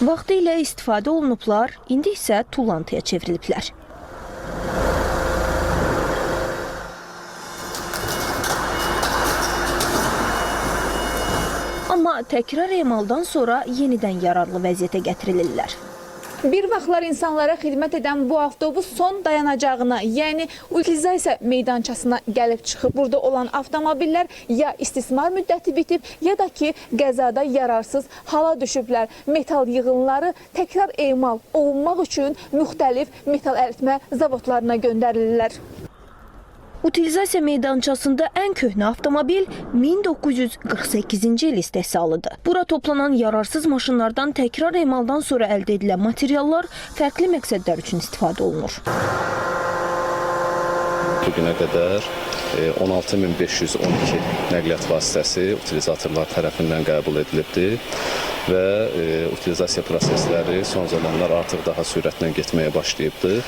Vaxtilə istifadə olunublar, indi isə tullantıya çevriliblər. Amma təkrar emaldan sonra yenidən yararlı vəziyyətə gətirilirlər. Bir vaxtlar insanlara xidmət edən bu avtobus son dayanacağına, yəni utilizasiya meydançasına gəlib çıxıb. Burada olan avtomobillər ya istismar müddəti bitib, ya da ki qəzada yararsız hala düşüblər. Metal yığınları təkrar emal olunmaq üçün müxtəlif metal əritmə zavodlarına göndərilirlər. Utilizasiya meydançasında ən köhnə avtomobil 1948-ci il istehsalıdır. Bura toplanan yararsız maşınlardan təkrar emaldan sonra əldə edilən materiallar fərqli məqsədlər üçün istifadə olunur. Bugünə qədər 16.512 nəqliyyat vasitəsi utilizatorlar tərəfindən qəbul edilibdir və utilizasiya prosesləri son zamanlar artıq daha sürətlə getməyə başlayıbdır.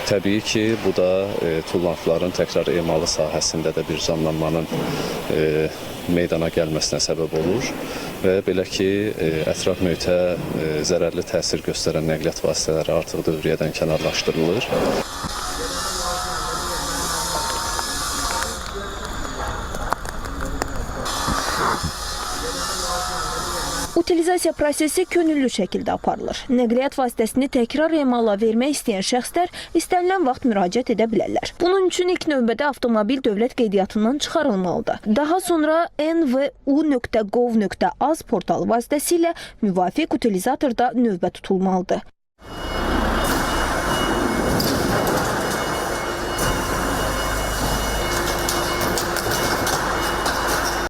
Təbii ki, bu da tullantıların təkrar emalı sahəsində də bir canlanmanın meydana gəlməsinə səbəb olur və belə ki, ətraf mühitə zərərli təsir göstərən nəqliyyat vasitələri artıq dövriyyədən kənarlaşdırılır. Utilizasiya prosesi könüllü şəkildə aparılır. Nəqliyyat vasitəsini təkrar emala vermək istəyən şəxslər istənilən vaxt müraciət edə bilərlər. Bunun üçün ilk növbədə avtomobil dövlət qeydiyyatından çıxarılmalıdır. Daha sonra nvu.gov.az portalı vasitəsilə müvafiq utilizatorda növbə tutulmalıdır.